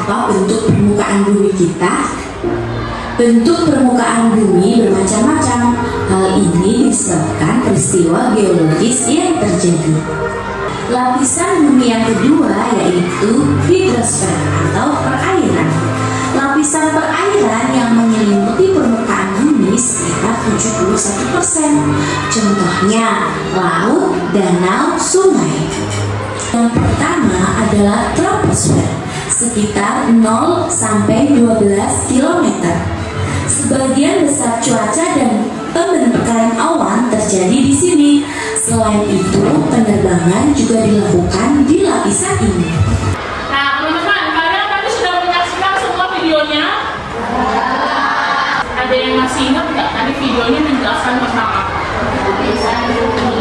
apa bentuk permukaan bumi kita? Bentuk permukaan bumi bermacam-macam. Hal ini disebabkan peristiwa geologis yang terjadi. Lapisan bumi yang kedua yaitu hidrosfer atau perairan. Lapisan perairan yang menyelimuti permukaan bumi sekitar 71%. Contohnya laut, danau, sungai. Yang pertama adalah troposfer, sekitar 0 sampai 12 km. Sebagian besar cuaca dan pembentukan awan terjadi di sini. Selain itu, penerbangan juga dilakukan di lapisan ini. Nah, teman-teman, kalian tadi sudah menyaksikan semua videonya? Ada yang masih ingat nggak tadi videonya menjelaskan tentang apa?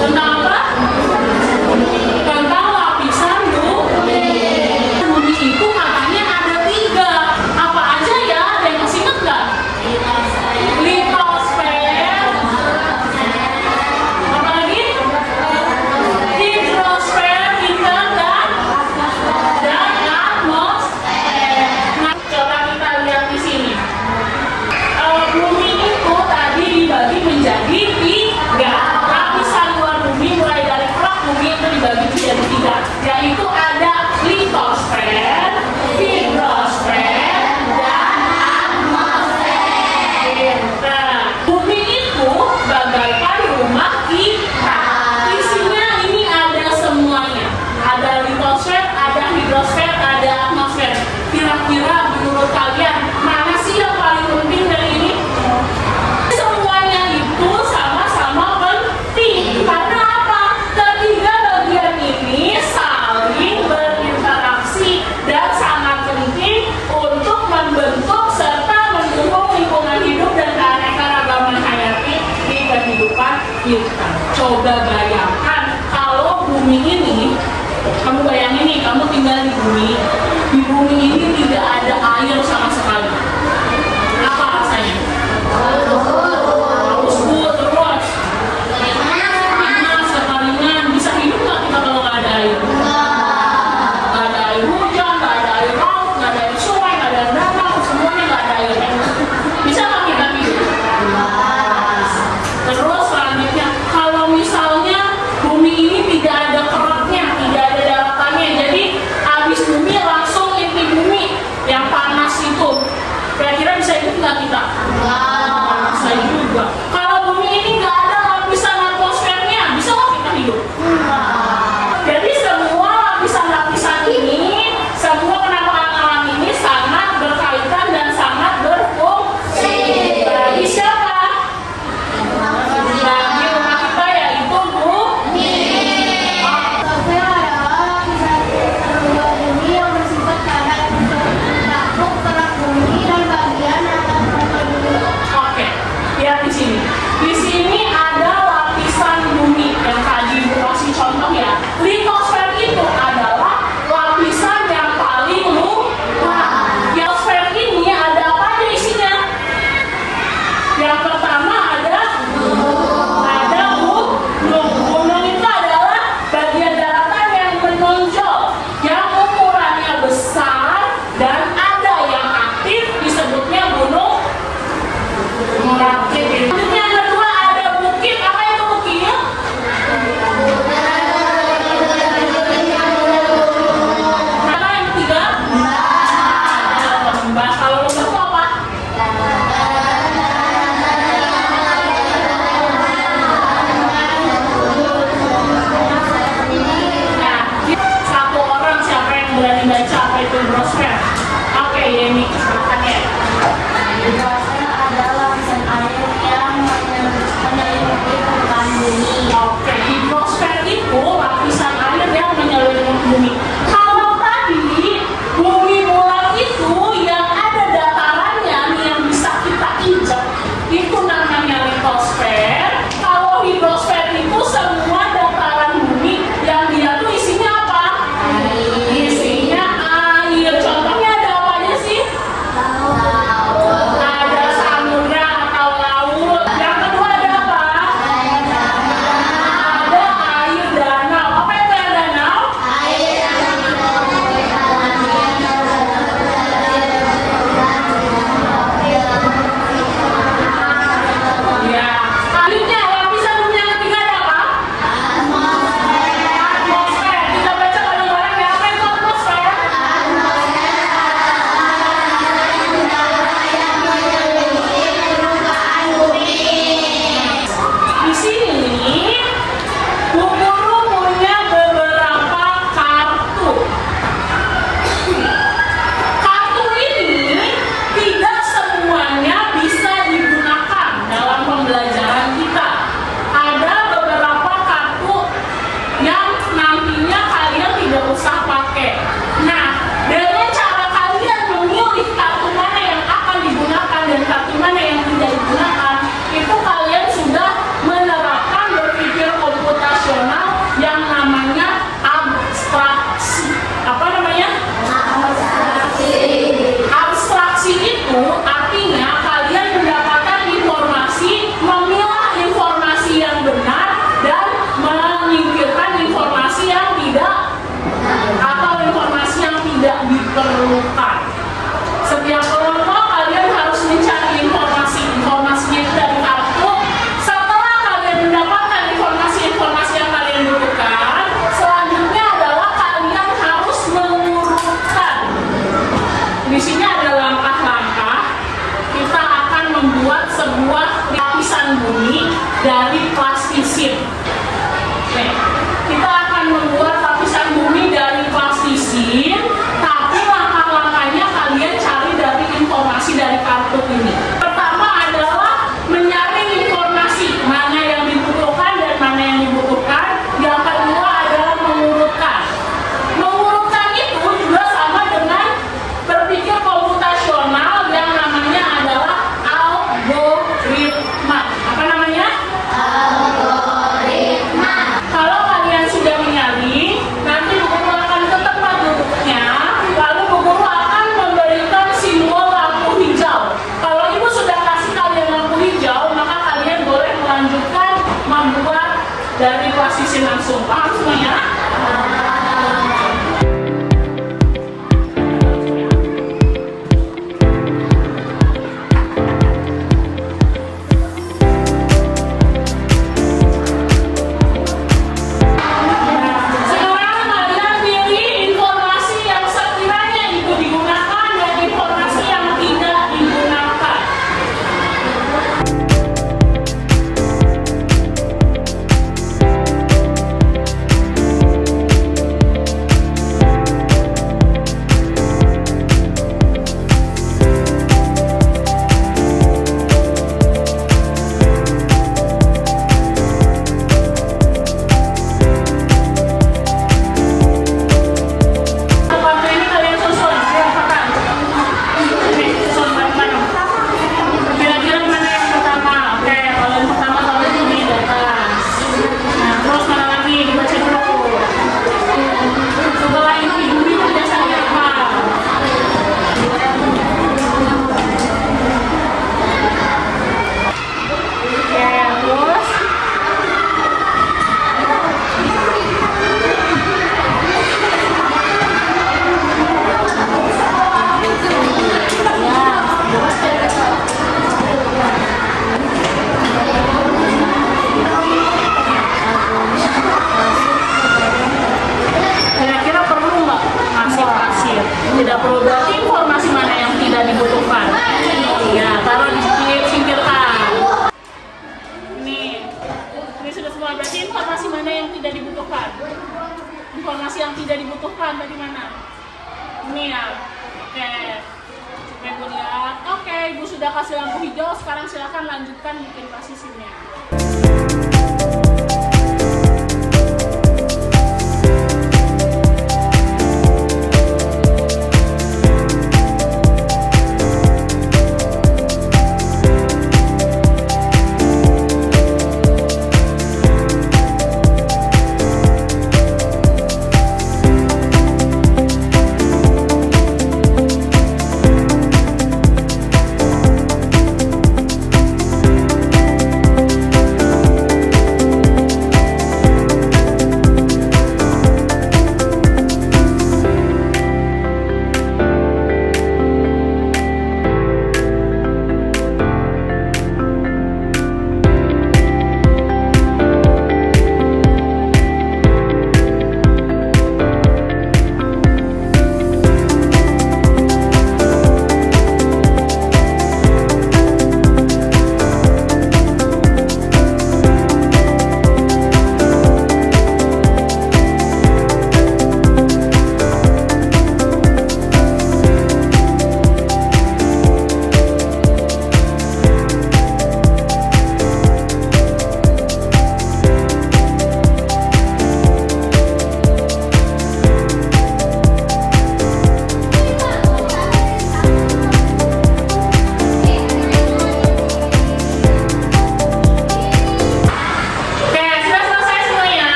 Tentang apa? Tentang lapisan bumi. Bumi itu katanya ada 3. Apa aja ya? Ada yang masih ingat nggak? Litosfer. Apa lagi? Hidrosfer, inter dan atmosfer. Nah, coba kita lihat di sini. Bumi itu tadi dibagi menjadi 3. Lapisan luar bumi mulai dari kerak bumi itu dibagi menjadi 3, yaitu ada litosfer, hidrosfer, dan atmosfer. Nah, bumi itu bagaikan rumah kita. Isinya ini ada semuanya. Ada litosfer, ada hidrosfer, ada atmosfer. Kira-kira menurut kalian mana sih yang paling penting dari ini? Semuanya itu sama-sama penting. Karena apa? Ketiga bagian ini saling berinteraksi dan sangat penting untuk membentuk serta mendukung lingkungan hidup dan keanekaragaman hayati di kehidupan kita. Coba bayangkan kalau bumi ini, kamu bayangin nih, kamu tinggal di bumi ini tidak ada air sama sekali. Apa rasanya? Haus, terus panas, kekeringan. Bisa hidup nggak kita kalau nggak ada air? Nggak ada air hujan, nggak ada air laut, nggak ada air sungai, nggak ada air danau, semuanya nggak ada air. Bisa nggak kita hidup? Terus selanjutnya, kalau misalnya bumi ini tidak ada keraknya, tidak ada daratannya, jadi habis bumi langsung inti bumi yang panas itu, kira-kira bisa hidup nggak kita? Bisa juga. Kalau bumi ini nggak ada lapisan atmosfernya, bisa nggak kita hidup? Jadi semua lapisan-lapisan ini, semua penampakan alam ini sangat berkaitan dan sangat berfungsi. Bagi siapa? Bagi rumah kita, yaitu bumi. Litosfer adalah lapisan terluar bumi yang bersifat padat untuk menampung kerak bumi dan bagian atas permukaan bumi. Oke, lihat di sini. Di sini ada lapisan bumi yang tadi Ibu kasih contoh ya. Litosfer itu adalah lapisan yang paling luar. Litosfer ini ada apa aja isinya? Yang pertama ada gunung. Gunung itu adalah bagian daratan yang menonjol, yang ukurannya besar dan ada yang aktif, disebutnya gunung Merapi. Yang kedua ada bukit. Apa itu bukit? Apa yang ketiga? Lembah. Kalau lembah itu apa? Nah, satu orang siapa yang berani baca apa itu hidrosfer? Oke, Yemi, silakan ya. Litosfer adalah lapisan air yang menyelimuti permukaan bumi. Oke, hidrosfer itu lapisan air yang menyelimuti bumi. Kalau tadi bumi bulat itu yang ada datarannya nih yang bisa kita injak, itu namanya litosfer. Kalau hidrosfer itu semua dataran bumi yang dia tuh isinya apa? Isinya air. Contohnya ada apa aja sih? Ada samudra atau laut. Yang kedua ada apa? Ada air danau. Apa itu air danau? dari posisi langsung. Paham semuanya? Tidak perlu, berarti informasi mana yang tidak dibutuhkan? Ya, taruh di singkirkan. Ini sudah semua. Berarti informasi mana yang tidak dibutuhkan? Informasi yang tidak dibutuhkan tadi mana? Ini ya. Oke. Coba Ibu lihat. Oke, Ibu sudah kasih lampu hijau. Sekarang silakan lanjutkan bikin posisinya.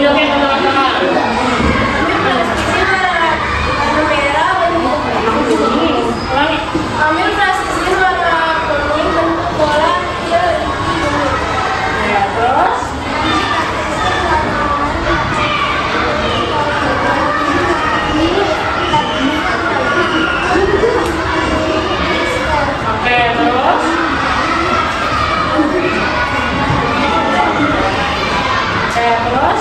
Tunjukin ke teman-teman. Ulangi. Ambil plastisnya warna kuning bentuk bola kecil. Ya, terus? Oke, terus? Oke, terus?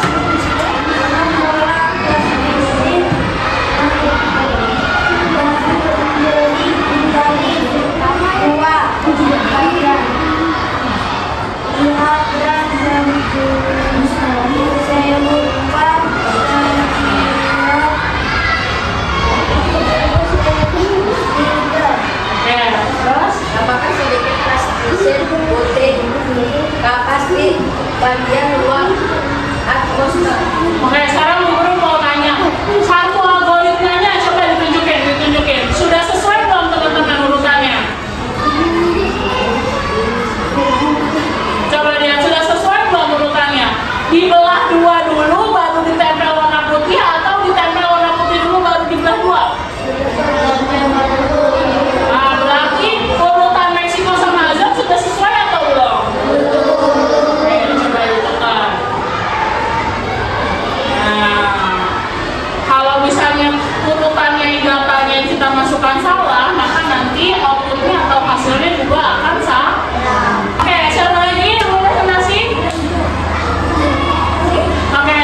Apakah sedikit plastisir putih kapas di bagian luar atmosfer? Oke, sekarang guru mau tanya. Satu algoritmanya coba ditunjukin. Sudah sesuai belum teman-teman urutannya? Coba lihat, sudah sesuai belum urutannya? Dibelah dua dulu, baru ditempel warna putih, atau ditempel warna putih dulu, baru dibelah dua? Nah, berarti urutan Meksiko sama Azam sudah sesuai atau belum? Oke, coba ditukar. Nah, kalau misalnya urutannya datanya kita masukkan salah, maka nanti outputnya atau hasilnya juga akan salah. Oke, siapa lagi yang mau presentasi? Oke,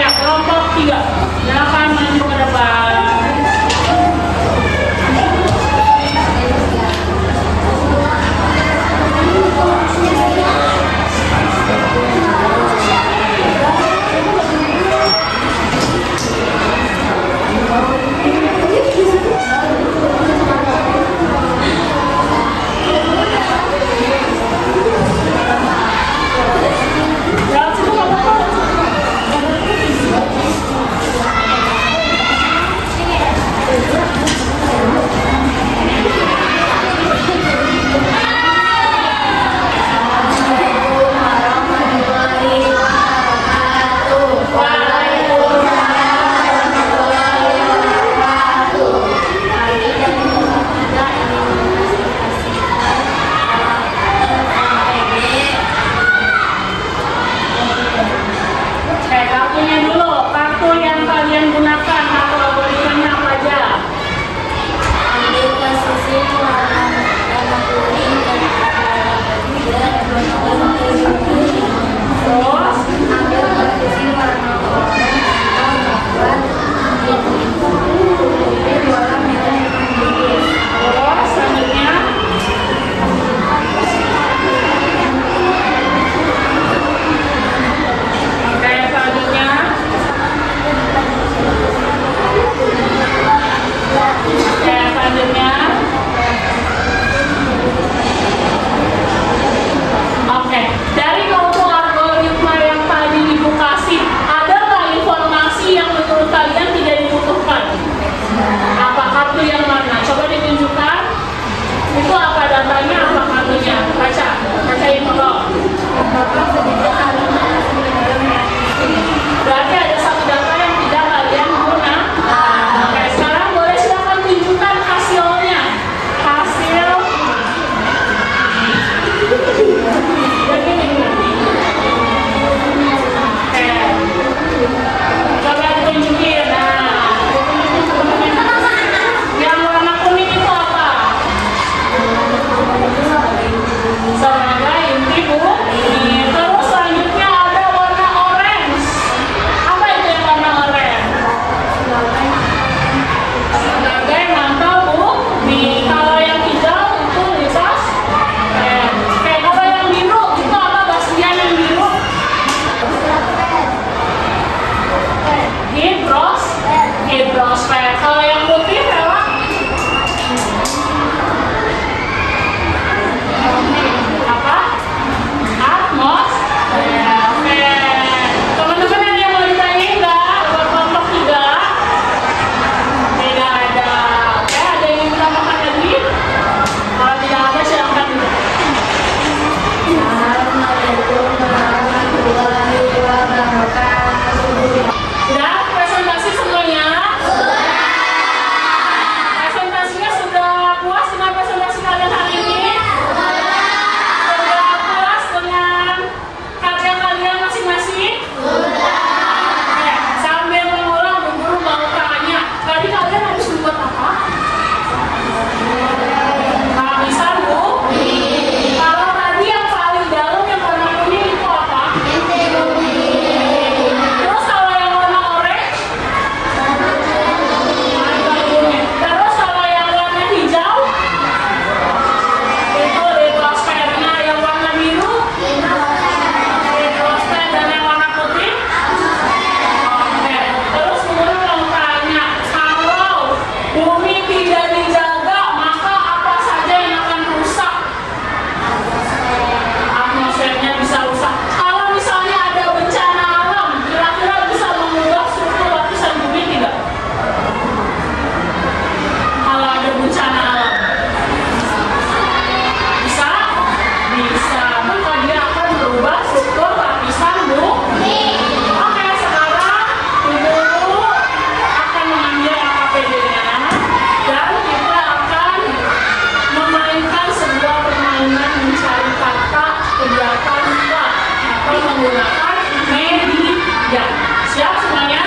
menggunakan media. Siap semuanya?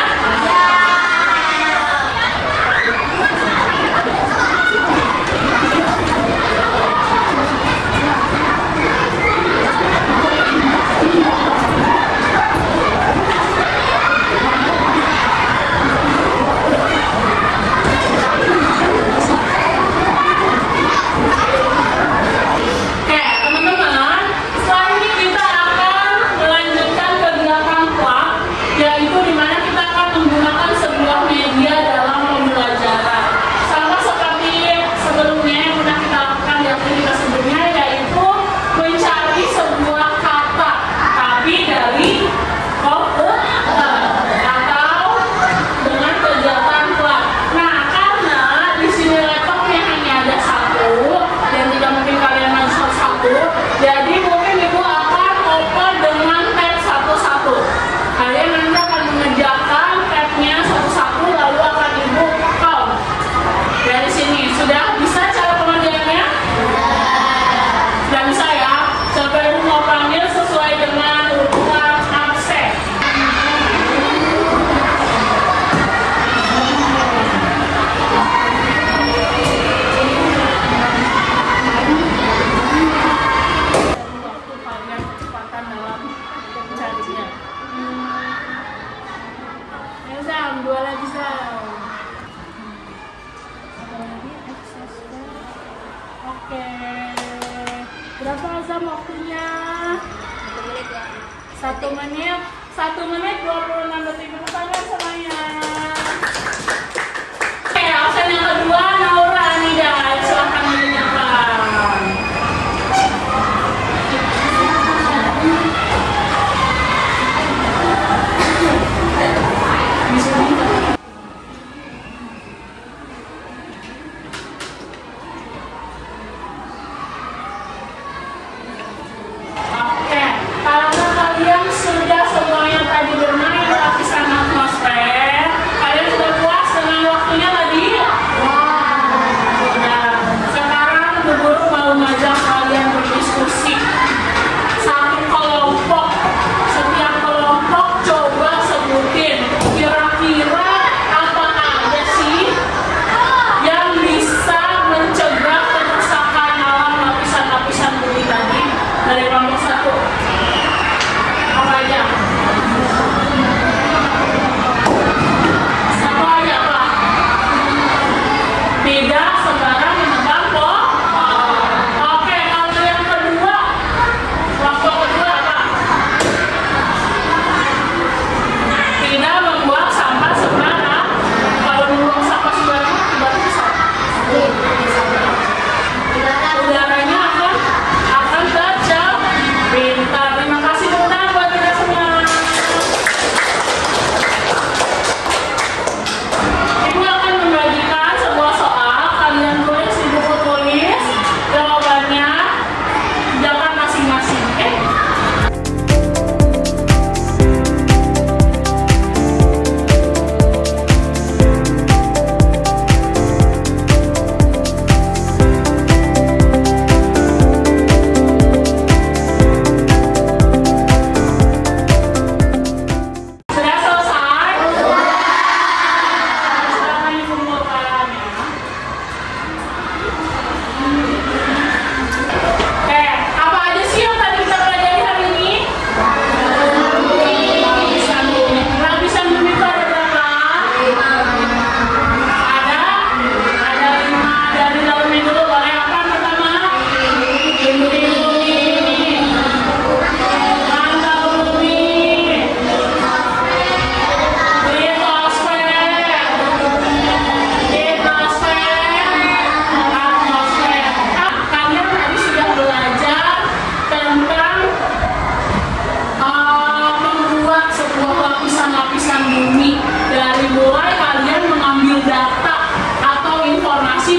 Oke, berapa Azam waktunya? 1 menit. 1 menit 26 detik. Tepuk tangan semuanya. Oke, absen yang kedua Naura Anida, silahkan menunjukkan.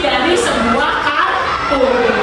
dari sebuah kartu.